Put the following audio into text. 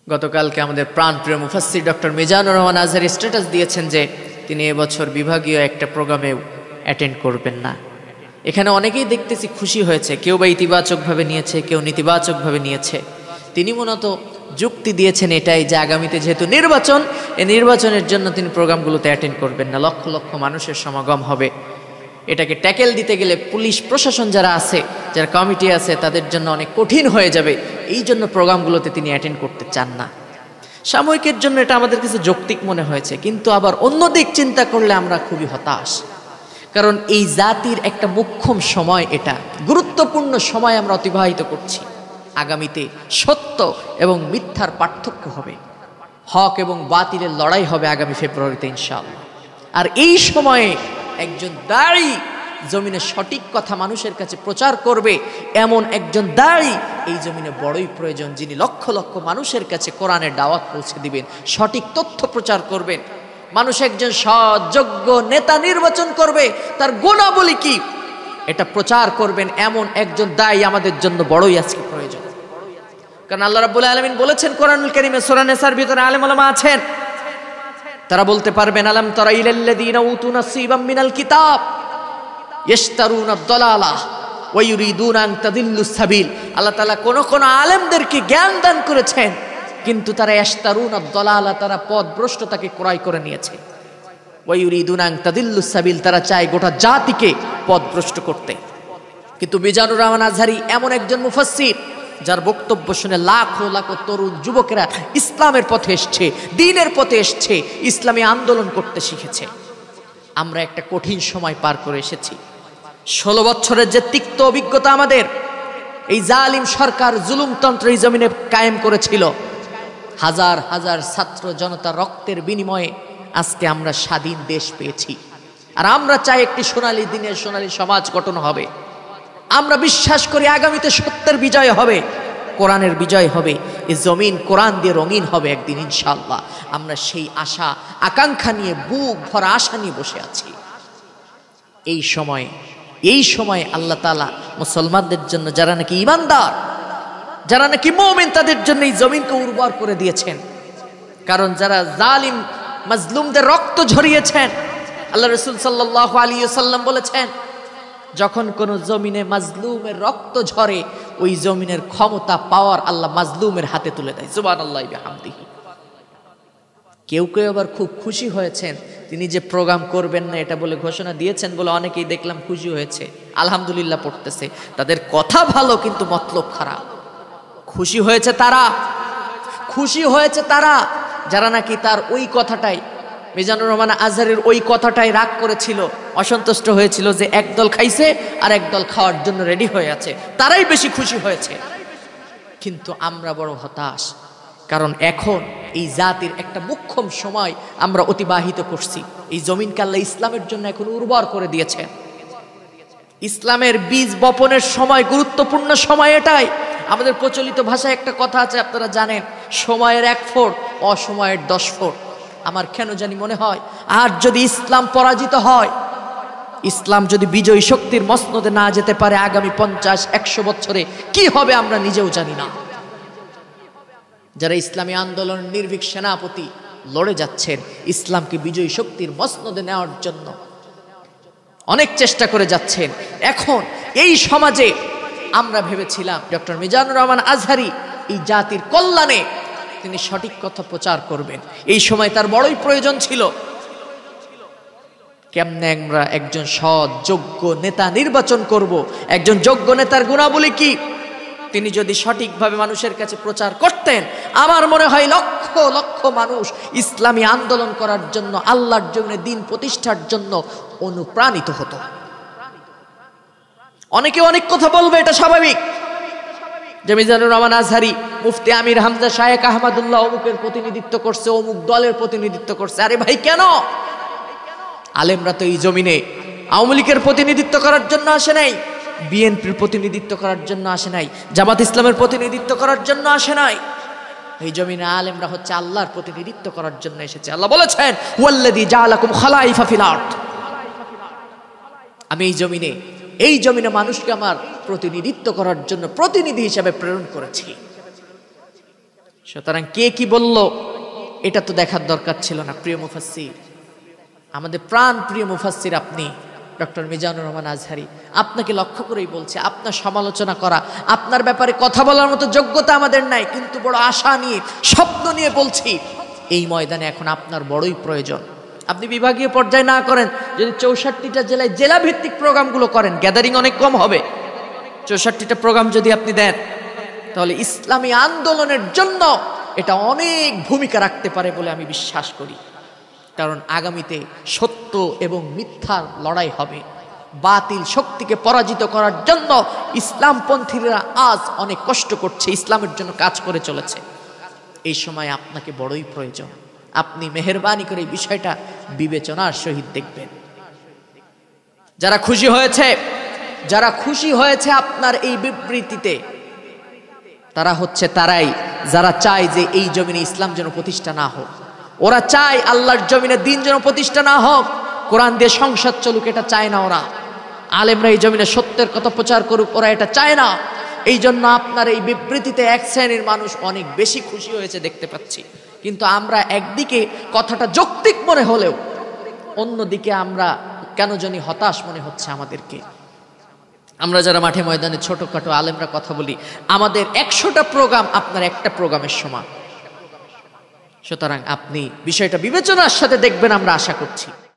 গতকালকে আমাদের প্রাণপ্রিয় মুফাসসির ডক্টর মিজানুর রহমান আজহারী স্ট্যাটাস দিয়েছেন যে তিনি এবছর বিভাগীয় একটা প্রোগ্রামেও অ্যাটেন্ড করবেন না। এখানে অনেকেই দেখতেছি খুশি হয়েছে, কেউ বা ইতিবাচকভাবে নিয়েছে, কেউ নেতিবাচকভাবে নিয়েছে। তিনি মূলত যুক্তি দিয়েছেন এটাই যে আগামীতে যেহেতু নির্বাচন, এই নির্বাচনের জন্য তিনি প্রোগ্রামগুলোতে অ্যাটেন্ড করবেন না। লক্ষ লক্ষ মানুষের সমাগম হবে, এটাকে ট্যাকেল দিতে গেলে পুলিশ প্রশাসন যারা আছে, যারা কমিটি আছে, তাদের জন্য অনেক কঠিন হয়ে যাবে। এই জন্য প্রোগ্রামগুলোতে তিনি অ্যাটেন্ড করতে চান না। সাময়িকের জন্য এটা আমাদের কাছে যৌক্তিক মনে হয়েছে, কিন্তু আবার অন্য দিক চিন্তা করলে আমরা খুবই হতাশ। কারণ এই জাতির একটা মুখ্যম সময়, এটা গুরুত্বপূর্ণ সময় আমরা অতিবাহিত করছি। আগামীতে সত্য এবং মিথ্যার পার্থক্য হবে, হক এবং বাতিলের লড়াই হবে আগামী ফেব্রুয়ারিতে ইনশাআল্লাহ। আর এই সময়ে একজন দায়ী জমিনে সঠিক কথা মানুষের কাছে প্রচার করবে, এমন একজন দায়ী এই জমিনে বড়ই প্রয়োজন, যিনি লক্ষ লক্ষ মানুষের কাছে কোরআনের দাওয়াত পৌঁছে দিবেন, সঠিক তথ্য প্রচার করবেন। মানুষ একজন সৎ যোগ্য নেতা নির্বাচন করবে, তার গুণাবলী কি এটা প্রচার করবেন, এমন একজন দায়ী আমাদের জন্য বড়ই আজকে প্রয়োজন। কারণ আল্লাহ রাব্বুল আলামিন বলেছেন কোরআনুল কারীমে সূরা নিসার ভিতরে আলেম ওলামা আছেন, তারা বলতে পারবেন আলাম তারা ইলাল্লাযীনা উতু নাসীবাম মিনাল কিতাব ইশতারুনা আদ-দালালাহ ওয়া ইউরিদুনা আন তাদিল্লুস সাবিল। আল্লাহ তাআলা কোন কোন আলেমদেরকে জ্ঞান দান করেছেন, কিন্তু তারা ইশতারুনা আদ-দালালাহ, তারা পথভ্রষ্টতাকে ক্রয় করে নিয়েছে। ওয়া ইউরিদুনা আন তাদিল্লুস সাবিল, তারা চায় গোটা জাতিকে পথভ্রষ্ট করতে। কিন্তু মিজানুর রহমান আজহারী এমন একজন মুফাসসির, যার বক্তব্য শুনে লাখো লাখো তরুণ যুবকেরা ইসলামের পথে এসছে, দ্বীনের পথে এসছে, ইসলামী আন্দোলন করতে শিখেছে। আমরা একটা কঠিন সময় পার করে এসেছি। 16 বছরের যে তিক্ত অভিজ্ঞতা আমাদের এই জালিম সরকার জুলুমতন্ত্র এই জমিনে কায়েম করেছিল, হাজার হাজার ছাত্র জনতা রক্তের বিনিময়ে আজকে আমরা স্বাধীন দেশ পেয়েছি। আর আমরা চাই একটি সোনালী দিনের সোনালী সমাজ গঠন হবে। আমরা বিশ্বাস করি আগামীতে সত্যের বিজয় হবে, কোরআনের বিজয় হবে, এই জমিন কোরআন দিয়ে রঙিন হবে একদিন ইনশাআল্লাহ। আমরা সেই আশা আকাঙ্ক্ষা নিয়ে, বুক ভরা আশা নিয়ে বসে আছি। এই সময় আল্লাহ তাআলা মুসলমানদের জন্য, যারা নাকি ঈমানদার, যারা নাকি মুমিন, তাদের জন্য এই জমিনকে উর্বর করে দিয়েছেন। কারণ যারা জালিম মাজলুমদের রক্ত ঝরিয়েছেন, আল্লাহ রাসূল সাল্লাল্লাহু আলাইহি ওয়াসাল্লাম বলেছেন, যখন কোন জমিনে মাজলুমের রক্ত ঝরে, ওই জমিনের ক্ষমতা পাওয়ার আল্লাহ মাজলুমের হাতে তুলে দেয়। সুবহানাল্লাহি বিহামদিহি। কেউ কেউ আবার খুব খুশি হয়েছেন, তিনি যে প্রোগ্রাম করবেন না এটা বলে ঘোষণা দিয়েছেন বলে অনেকেই দেখলাম খুশি হয়েছে, আলহামদুলিল্লাহ পড়তেছে। তাদের কথা ভালো কিন্তু মতলব খারাপ। খুশি হয়েছে তারা যারা নাকি তার ওই কথাটাই, মিজানুর রহমান আজহারীর ওই কথাটাই রাগ করেছিল, অসন্তুষ্ট হয়েছিল যে একদল খাইছে আর একদল খাওয়ার জন্য রেডি হয়ে আছে, তারাই বেশি খুশি হয়েছে। কিন্তু আমরা বড় হতাশ, কারণ এখন এই জাতির একটা মুখ্যম সময় আমরা অতিবাহিত করছি। এই জমিনকে আল্লাহ ইসলামের জন্য এখন উর্বর করে দিয়েছে। ইসলামের বীজ বপনের সময়, গুরুত্বপূর্ণ সময় এটাই। আমাদের প্রচলিত ভাষায় একটা কথা আছে, আপনারা জানেন, সময়ের 1 ফোঁট, অসময়ের 10 ফোঁট। আমার কেন জানি মনে হয়, আর যদি ইসলাম পরাজিত হয়, ইসলাম যদি বিজয়ী শক্তির মসনদে না যেতে পারে, আগামী 50-100 বছরে কি হবে আমরা নিজেও জানি না। যারা ইসলামী আন্দোলন নির্ভীক সেনাপতি লড়ে যাচ্ছেন, ইসলামকে বিজয়ী শক্তির মসনদে নেওয়ার জন্য অনেক চেষ্টা করে যাচ্ছেন। এখন এই সমাজে আমরা ভেবেছিলাম ডক্টর মিজানুর রহমান আজহারী এই জাতির কল্যাণে তিনি সঠিক কথা প্রচার করবেন। এই সময় তার বড়ই প্রয়োজন ছিল। কেমনে আমরা একজন সৎ যোগ্য নেতা নির্বাচন করব, একজন যোগ্য নেতার গুণাবলী কি, তিনি যদি সঠিকভাবে মানুষের কাছে প্রচার করতেন, আমার মনে হয় লক্ষ লক্ষ মানুষ ইসলামী আন্দোলন করার জন্য, আল্লাহর জমিনে দ্বীন প্রতিষ্ঠার জন্য অনুপ্রাণিত হতো। অনেকে অনেক কথা বলবে, এটা স্বাভাবিক, যে মিজানুর রহমান আজহারী মুফতি আমির হামজা শায়েখ আহমদুল্লাহ অমুকের প্রতিনিধিত্ব করছে, অমুক দলের প্রতিনিধিত্ব করছে। আরে ভাই, কেন? আলেমরা তো এই জমিনে আওয়ামী লীগের প্রতিনিধিত্ব করার জন্য আসে নাই, বিএনপির প্রতিনিধিত্ব করার জন্য আসে নাই, জামাত ইসলামের প্রতিনিধিত্ব করার জন্য আসে নাই। এই জমিনে আলেমরা হচ্ছে আল্লাহর প্রতিনিধিত্ব করার জন্য এসেছে। আল্লাহ বলেছেন, ওয়াল্লাযী জাআলাকুম খালাইফা ফিল আরদ, আমি এই জমিনে মানুষকে আমার প্রতিনিধিত্ব করার জন্য প্রতিনিধি হিসেবে প্রেরণ করেছি। সুতরাং কে কি বলল এটা তো দেখার দরকার ছিল না। প্রিয় মুফাসসির, আমাদের প্রাণ প্রিয় মুফাসসির আপনি ডক্টর মিজানুর রহমান আজহারী, আপনাকে লক্ষ্য করেই বলছে, আপনার সমালোচনা করা, আপনার ব্যাপারে কথা বলার মতো যোগ্যতা আমাদের নাই, কিন্তু বড় আশা নিয়ে, স্বপ্ন নিয়ে বলছি, এই ময়দানে এখন আপনার বড়ই প্রয়োজন। আপনি বিভাগীয় পর্যায়ে না করেন, যদি 64টা জেলায় জেলা ভিত্তিক প্রোগ্রামগুলো করেন, গ্যাদারিং অনেক কম হবে। 64টা প্রোগ্রাম যদি আপনি দেন, তাহলে ইসলামী আন্দোলনের জন্য এটা অনেক ভূমিকা রাখতে পারে বলে আমি বিশ্বাস করি। কারণ আগামীতে সত্য এবং মিথ্যার লড়াই হবে। বাতিল শক্তিকে পরাজিত করার জন্য ইসলামপন্থীরা আজ অনেক কষ্ট করছে, ইসলামের জন্য কাজ করে চলেছে। এই সময় আপনাকে বড়ই প্রয়োজন। আপনি মেহেরবানি করে এই বিষয়টা বিবেচনার সহিত দেখবেন। যারা খুশি হয়েছে আপনার এই বিবৃতিতে, তারা হচ্ছে তারাই যারা চায় যে এই জমিনে ইসলাম যেন প্রতিষ্ঠা না হোক। ওরা চায় আল্লাহর জমিনে দিন যেন প্রতিষ্ঠা না হোক, কোরআন দিয়ে সংসদ চলুক, এটা চায় না ওরা। আলেমরা এই জমিনে সত্যের কথা প্রচার করুক, ওরা এটা চায় না। এই জন্য আপনার এই বিবৃতিতে এক শ্রেণীর মানুষ অনেক বেশি খুশি হয়েছে দেখতে পাচ্ছি। কিন্তু আমরা একদিকে কথাটা যৌক্তিক মনে হলেও অন্যদিকে আমরা কেন জানি হতাশ মনে হচ্ছে আমাদেরকে। আমরা যারা মাঠে ময়দানে ছোটখাটো আলেমরা কথা বলি, আমাদের 100টা প্রোগ্রাম আপনার একটা প্রোগ্রামের সমান। সুতরাং আপনি বিষয়টা বিবেচনার সাথে দেখবেন, আমরা আশা করছি।